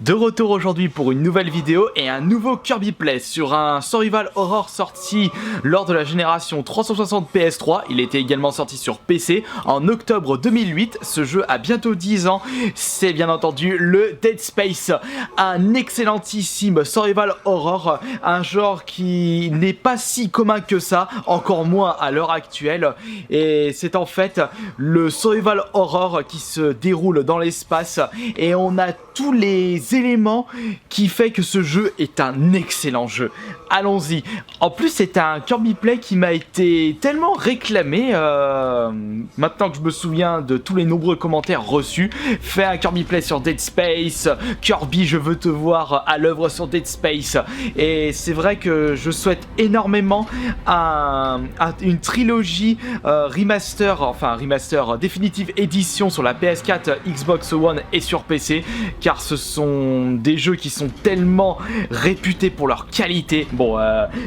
De retour aujourd'hui pour une nouvelle vidéo et un nouveau Kirby Play sur un survival horror sorti lors de la génération 360 PS3. Il était également sorti sur PC en octobre 2008. Ce jeu a bientôt 10 ans. C'est bien entendu le Dead Space, un excellentissime survival horror, un genre qui n'est pas si commun que ça, encore moins à l'heure actuelle. Et c'est en fait le survival horror qui se déroule dans l'espace et on a tous les éléments qui fait que ce jeu est un excellent jeu. Allons-y. En plus, c'est un Kirby Play qui m'a été tellement réclamé. Maintenant que je me souviens de tous les nombreux commentaires reçus, fais un Kirby Play sur Dead Space. Kirby, je veux te voir à l'œuvre sur Dead Space. Et c'est vrai que je souhaite énormément une trilogie remaster Definitive Edition sur la PS4, Xbox One et sur PC, car ce sont des jeux qui sont tellement réputés pour leur qualité. Bon,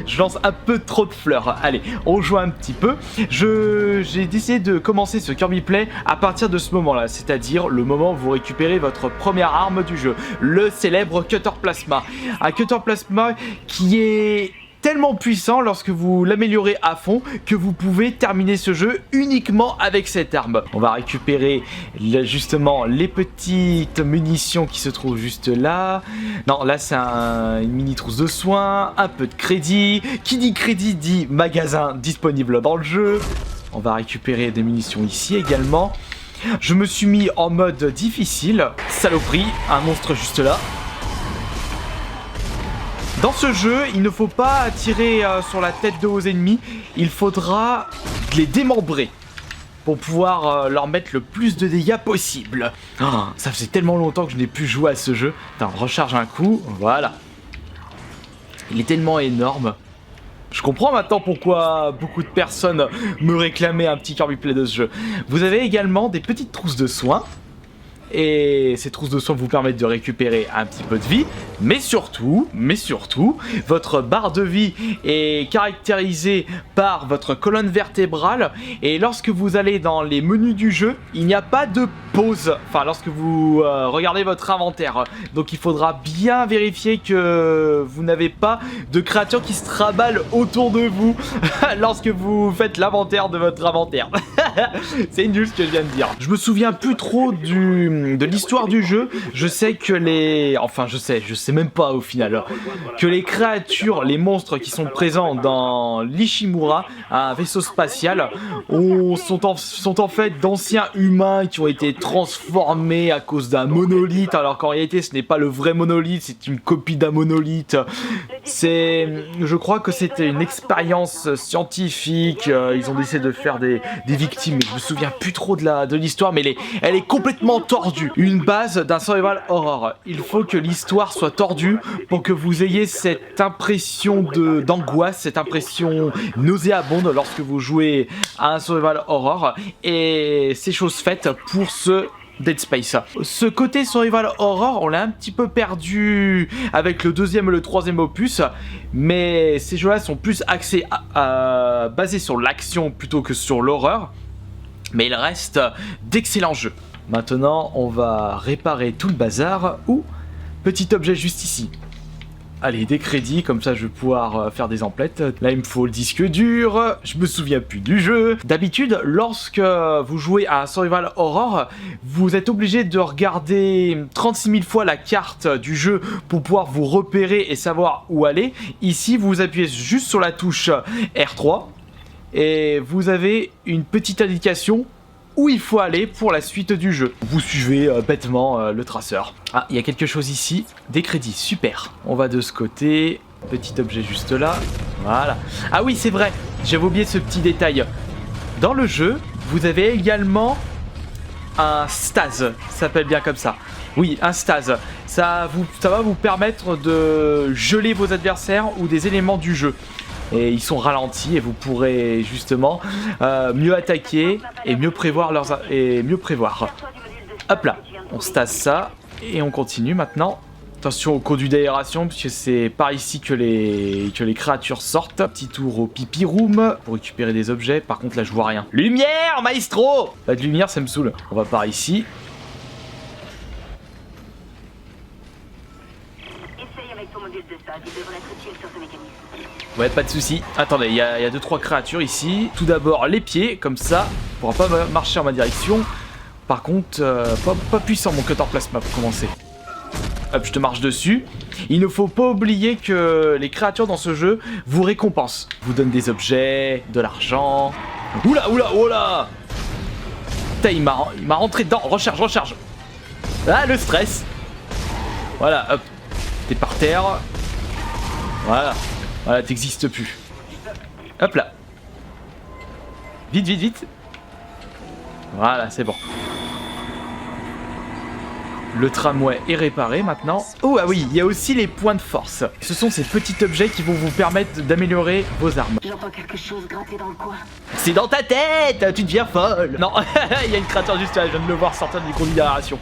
je lance un peu trop de fleurs. Allez, on joue un petit peu. J'ai décidé de commencer ce Kirby Play à partir de ce moment-là, c'est-à-dire le moment où vous récupérez votre première arme du jeu, le célèbre Cutter Plasma. Un Cutter Plasma qui est tellement puissant lorsque vous l'améliorez à fond que vous pouvez terminer ce jeu uniquement avec cette arme. On va récupérer justement les petites munitions qui se trouvent juste là. Non, là c'est une mini trousse de soins, un peu de crédit. Qui dit crédit dit magasin disponible dans le jeu. On va récupérer des munitions ici également. Je me suis mis en mode difficile. Saloperie, un monstre juste là. Dans ce jeu, il ne faut pas tirer sur la tête de vos ennemis, il faudra les démembrer pour pouvoir leur mettre le plus de dégâts possible. Oh, ça faisait tellement longtemps que je n'ai plus joué à ce jeu. Attends, on recharge un coup, voilà. Il est tellement énorme. Je comprends maintenant pourquoi beaucoup de personnes me réclamaient un petit Kirby Play de ce jeu. Vous avez également des petites trousses de soins. Et ces trousses de soins vous permettent de récupérer un petit peu de vie, mais surtout, votre barre de vie est caractérisée par votre colonne vertébrale. Et lorsque vous allez dans les menus du jeu, il n'y a pas de pause. Enfin, lorsque vous regardez votre inventaire. Donc il faudra bien vérifier que vous n'avez pas de créatures qui se traballent autour de vous lorsque vous faites l'inventaire de votre inventaire. C'est nul ce que je viens de dire. Je me souviens plus trop de l'histoire du jeu. Je sais que je sais même pas au final, que les créatures, les monstres qui sont présents dans l'Ishimura, un vaisseau spatial, sont en fait d'anciens humains qui ont été transformés à cause d'un monolithe, alors qu'en réalité ce n'est pas le vrai monolithe, c'est une copie d'un monolithe. Je crois que c'était une expérience scientifique, ils ont décidé de faire des victimes, mais je me souviens plus trop de l'histoire, mais elle est complètement tordue. Une base d'un survival horror. Il faut que l'histoire soit tordue pour que vous ayez cette impression d'angoisse, cette impression nauséabonde lorsque vous jouez à un survival horror. Et c'est chose faite pour ce Dead Space. Ce côté survival horror, on l'a un petit peu perdu avec le deuxième et le troisième opus, mais ces jeux-là sont plus axés basés sur l'action plutôt que sur l'horreur. Mais il reste d'excellents jeux. Maintenant, on va réparer tout le bazar. Petit objet juste ici. Allez, des crédits, comme ça je vais pouvoir faire des emplettes. Là, il me faut le disque dur. Je me souviens plus du jeu. D'habitude, lorsque vous jouez à un survival horror, vous êtes obligé de regarder 36 000 fois la carte du jeu pour pouvoir vous repérer et savoir où aller. Ici, vous appuyez juste sur la touche R3 et vous avez une petite indication où il faut aller pour la suite du jeu. Vous suivez bêtement le traceur. Ah, il y a quelque chose ici. Des crédits, super. On va de ce côté. Petit objet juste là. Voilà. Ah oui, c'est vrai. J'avais oublié ce petit détail. Dans le jeu, vous avez également un stase. Ça s'appelle bien comme ça. Oui, un stase. Ça va vous permettre de geler vos adversaires ou des éléments du jeu. Et ils sont ralentis et vous pourrez justement mieux attaquer et mieux prévoir Hop là, on stase ça et on continue maintenant. Attention au conduit d'aération puisque c'est par ici que les créatures sortent. Petit tour au pipi room pour récupérer des objets. Par contre là je vois rien. Lumière, maestro! Pas de lumière, ça me saoule. On va par ici. Essaye avec ton module de stade, il devrait être utile sur ce mécanisme. Ouais, pas de soucis. Attendez, il y a 2-3 créatures ici. Tout d'abord, les pieds, comme ça. On pourra pas marcher en ma direction. Par contre, pas puissant mon cutter plasma pour commencer. Hop, je te marche dessus. Il ne faut pas oublier que les créatures dans ce jeu vous récompensent. Vous donnent des objets, de l'argent. Oula, oula, oula! Putain, il m'a rentré dedans. Recharge, recharge. Ah, le stress. Voilà, hop. T'es par terre. Voilà. Voilà, t'existes plus. Hop là. Vite, vite, vite. Voilà, c'est bon. Le tramway est réparé maintenant. Oh ah oui, il y a aussi les points de force. Ce sont ces petits objets qui vont vous permettre d'améliorer vos armes. J'entends quelque chose gratter dans le coin. C'est dans ta tête, tu deviens folle. Non, il y a une créature juste là, je viens de le voir sortir du conduit d'aération.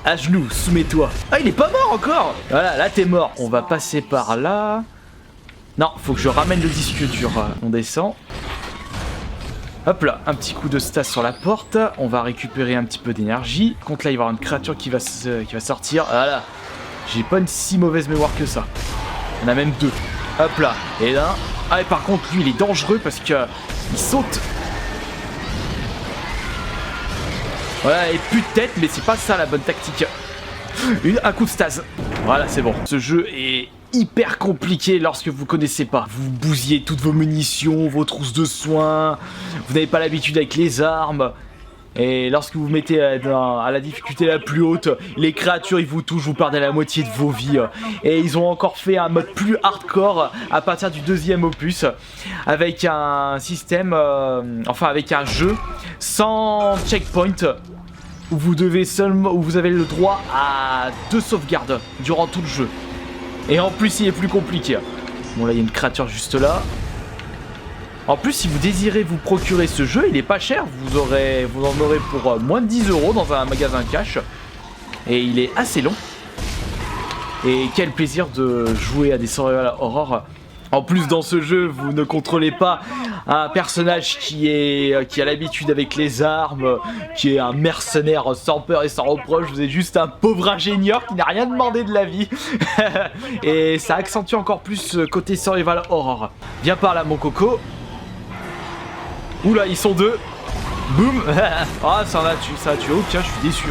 À genoux, soumets-toi. Ah, il est pas mort encore. Voilà, là t'es mort. On va passer par là. Non, faut que je ramène le disque dur. On descend. Hop là, un petit coup de stas sur la porte. On va récupérer un petit peu d'énergie. Contre là, il va y avoir une créature qui va sortir. Voilà. J'ai pas une si mauvaise mémoire que ça. Il y en a même 2. Hop là. Et là. Ah, et par contre, lui, il est dangereux parce que il saute. Voilà, et plus de tête, mais c'est pas ça la bonne tactique. Un coup de stase. Voilà, c'est bon. Ce jeu est hyper compliqué lorsque vous connaissez pas. Vous bousillez toutes vos munitions, vos trousses de soins. Vous n'avez pas l'habitude avec les armes. Et lorsque vous mettez à la difficulté la plus haute, les créatures ils vous touchent, vous perdez la moitié de vos vies. Et ils ont encore fait un mode plus hardcore à partir du 2e opus, avec un système, enfin avec un jeu sans checkpoint, où vous devez seulement, où vous avez le droit à 2 sauvegardes durant tout le jeu. Et en plus il est plus compliqué. Bon là il y a une créature juste là. En plus, si vous désirez vous procurer ce jeu, il est pas cher. Vous en aurez pour moins de 10 € dans un magasin cash. Et il est assez long. Et quel plaisir de jouer à des survival horror. En plus, dans ce jeu, vous ne contrôlez pas un personnage qui a l'habitude avec les armes, qui est un mercenaire sans peur et sans reproche. Vous êtes juste un pauvre ingénieur qui n'a rien demandé de la vie. Et ça accentue encore plus ce côté survival horror. Viens par là, mon coco. Oula, ils sont 2. Boum. Ah, ça en a tué. Oh, tiens, je suis déçu.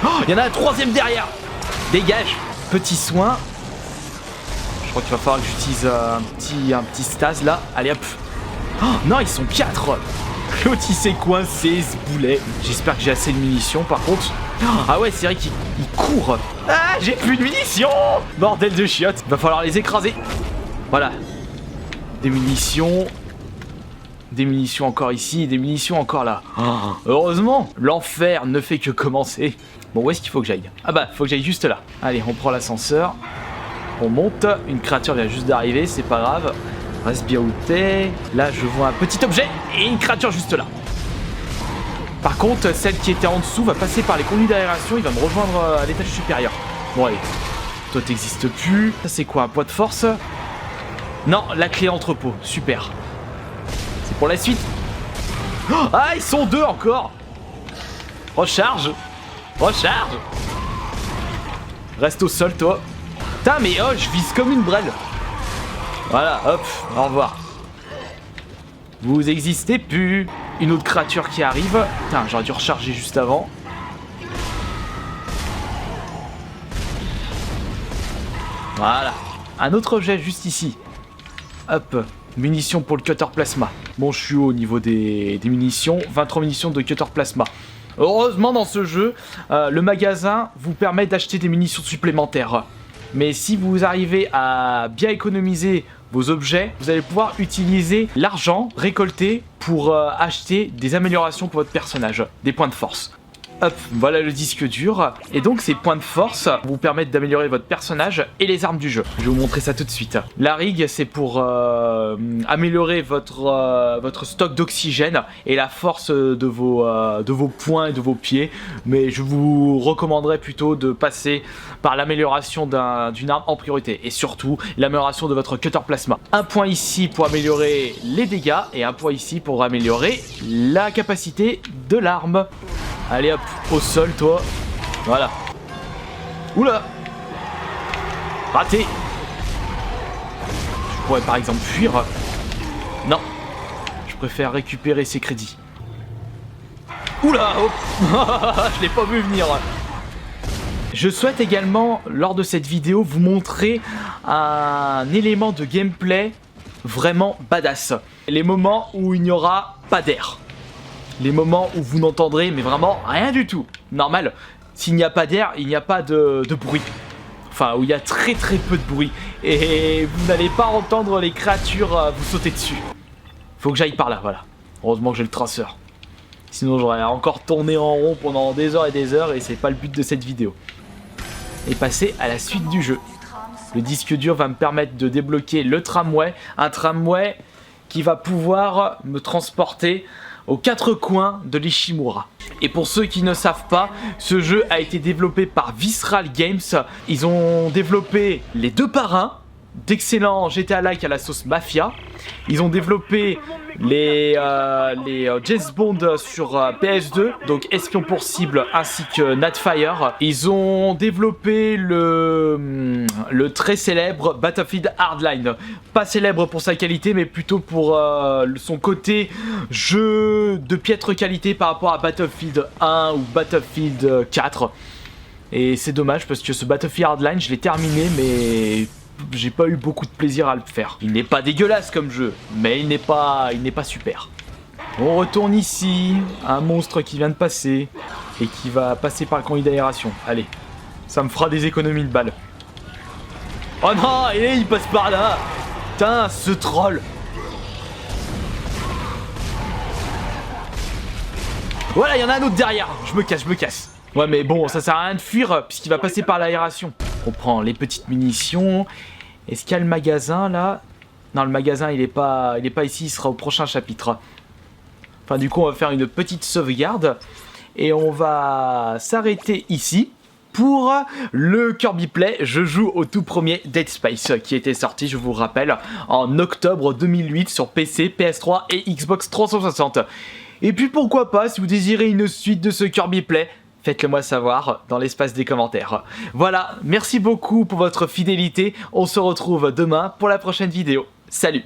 Oh, il y en a un 3e derrière. Dégage. Petit soin. Je crois qu'il va falloir que j'utilise un petit stase là. Allez hop. Oh, non, ils sont 4. L'autre il s'est coincé, ce boulet. J'espère que j'ai assez de munitions par contre. Ah ouais, c'est vrai qu'il court. Ah, j'ai plus de munitions. Bordel de chiottes. Va falloir les écraser. Voilà. Des munitions. Des munitions encore ici, des munitions encore là. Oh, heureusement, l'enfer ne fait que commencer. Bon, où est-ce qu'il faut que j'aille? Ah bah, faut que j'aille juste là. Allez, on prend l'ascenseur. On monte. Une créature vient juste d'arriver, c'est pas grave. Reste bien où t'es. Là, je vois un petit objet et une créature juste là. Par contre, celle qui était en dessous va passer par les conduits d'aération. Il va me rejoindre à l'étage supérieur. Bon, allez. Toi, t'existes plus. Ça, c'est quoi? Un poids de force? Non, la clé entrepôt. Super. Pour la suite. Oh, ah, ils sont 2 encore. Recharge. Recharge. Reste au sol, toi. Putain, mais oh, je vise comme une brêle. Voilà, hop, au revoir. Vous existez plus. Une autre créature qui arrive. Putain, j'aurais dû recharger juste avant. Voilà. Un autre objet juste ici. Hop. Munitions pour le cutter plasma. Bon, je suis haut au niveau des munitions. 23 munitions de cutter plasma. Heureusement, dans ce jeu, le magasin vous permet d'acheter des munitions supplémentaires. Mais si vous arrivez à bien économiser vos objets, vous allez pouvoir utiliser l'argent récolté pour acheter des améliorations pour votre personnage. Des points de force. Hop, voilà le disque dur. Et donc ces points de force vous permettent d'améliorer votre personnage et les armes du jeu. Je vais vous montrer ça tout de suite. La rig, c'est pour améliorer votre stock d'oxygène et la force de vos poings et de vos pieds. Mais je vous recommanderais plutôt de passer par l'amélioration d'une arme en priorité. Et surtout, l'amélioration de votre cutter plasma. Un point ici pour améliorer les dégâts et un point ici pour améliorer la capacité de l'arme. Allez hop, au sol toi. Voilà. Oula. Raté. Je pourrais par exemple fuir. Non. Je préfère récupérer ces crédits. Oula, oh. Je l'ai pas vu venir. Je souhaite également, lors de cette vidéo, vous montrer un élément de gameplay vraiment badass. Les moments où il n'y aura pas d'air. Les moments où vous n'entendrez mais vraiment rien du tout. Normal, s'il n'y a pas d'air, il n'y a pas de bruit. Enfin, où il y a très peu de bruit. Et vous n'allez pas entendre les créatures vous sauter dessus. Faut que j'aille par là, voilà. Heureusement que j'ai le traceur. Sinon j'aurais encore tourné en rond pendant des heures et c'est pas le but de cette vidéo. Et passer à la suite du jeu. Le disque dur va me permettre de débloquer le tramway. Un tramway qui va pouvoir me transporter aux quatre coins de l'Ishimura. Et pour ceux qui ne savent pas, ce jeu a été développé par Visceral Games. Ils ont développé les deux parrains, d'excellents GTA-like à la sauce mafia. Ils ont développé les James Bond sur PS2, donc Espion pour cible ainsi que Natfire. Ils ont développé le très célèbre Battlefield Hardline. Pas célèbre pour sa qualité, mais plutôt pour son côté jeu de piètre qualité par rapport à Battlefield 1 ou Battlefield 4. Et c'est dommage parce que ce Battlefield Hardline, je l'ai terminé, mais j'ai pas eu beaucoup de plaisir à le faire. Il n'est pas dégueulasse comme jeu, mais il n'est pas super. On retourne ici, un monstre qui vient de passer et qui va passer par le conduit d'aération. Allez, ça me fera des économies de balles. Oh non, et il passe par là. Putain, ce troll. Voilà, il y en a un autre derrière. Je me casse. Ouais, mais bon, ça sert à rien de fuir puisqu'il va passer par l'aération. On prend les petites munitions. Est-ce qu'il y a le magasin là? Non, le magasin il est pas ici, il sera au prochain chapitre. Enfin, du coup, on va faire une petite sauvegarde et on va s'arrêter ici pour le Kirby Play. Je joue au tout premier Dead Space qui était sorti, je vous rappelle, en octobre 2008 sur PC, PS3 et Xbox 360. Et puis pourquoi pas, si vous désirez une suite de ce Kirby Play, faites-le moi savoir dans l'espace des commentaires. Voilà, merci beaucoup pour votre fidélité. On se retrouve demain pour la prochaine vidéo. Salut!